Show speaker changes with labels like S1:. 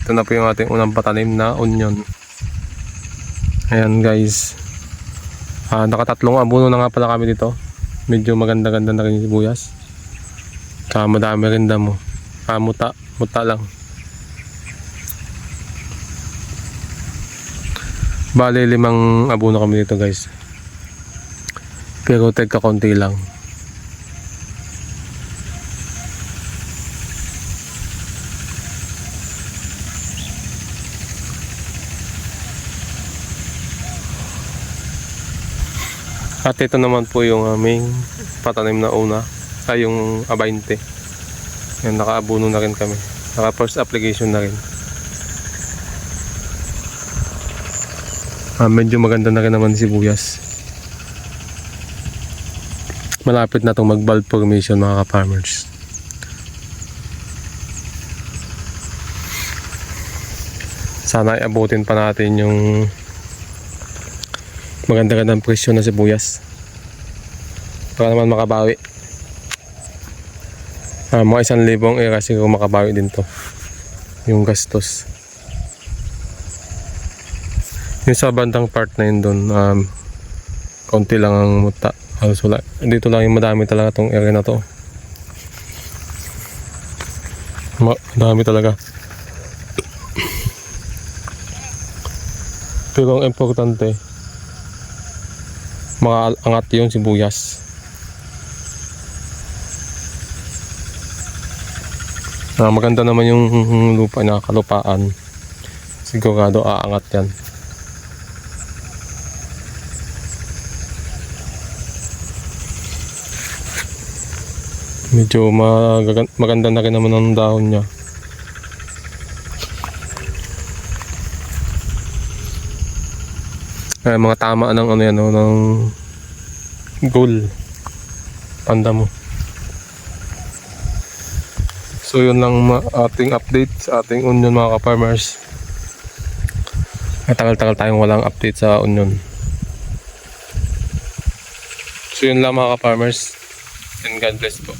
S1: Ito na po yung ating unang patanim na onion. Ayan guys. Nakatatlong abuno na nga pala kami dito. Medyo maganda-ganda na rin yung sibuyas. Madami rin damo. Muta lang. Bale 5 abuno kami dito guys. Pero tagka konti lang. At ito naman po yung aming patanim na una, yung 20. Yan, nakaabuno na rin kami. Naka first application na rin. Medyo maganda na rin naman si sibuyas. Malapit na itong mag-bulb formation mga ka-farmers. Sana iabutin pa natin yung maganda-gandang presyo na sibuyas para naman makabawi. Mga 1,000 era siguro makabawi din to yung gastos. Yung sa bandang part na yun doon, konti lang ang muta. Dito lang yung madami talaga tong area na to. Madami talaga. Pero ang importante, makaangat yung sibuyas. Maganda naman yung lupa na kalupaan. Sigurado aangat yan. Medyo maganda na rin naman ang dahon niya. Mga tama ng ano yan, ng goal. Tanda mo. So yun lang ating update sa ating onion mga ka-farmers. Tagal-tagal tayong walang update sa onion. So yun lang mga ka-farmers. And God bless po.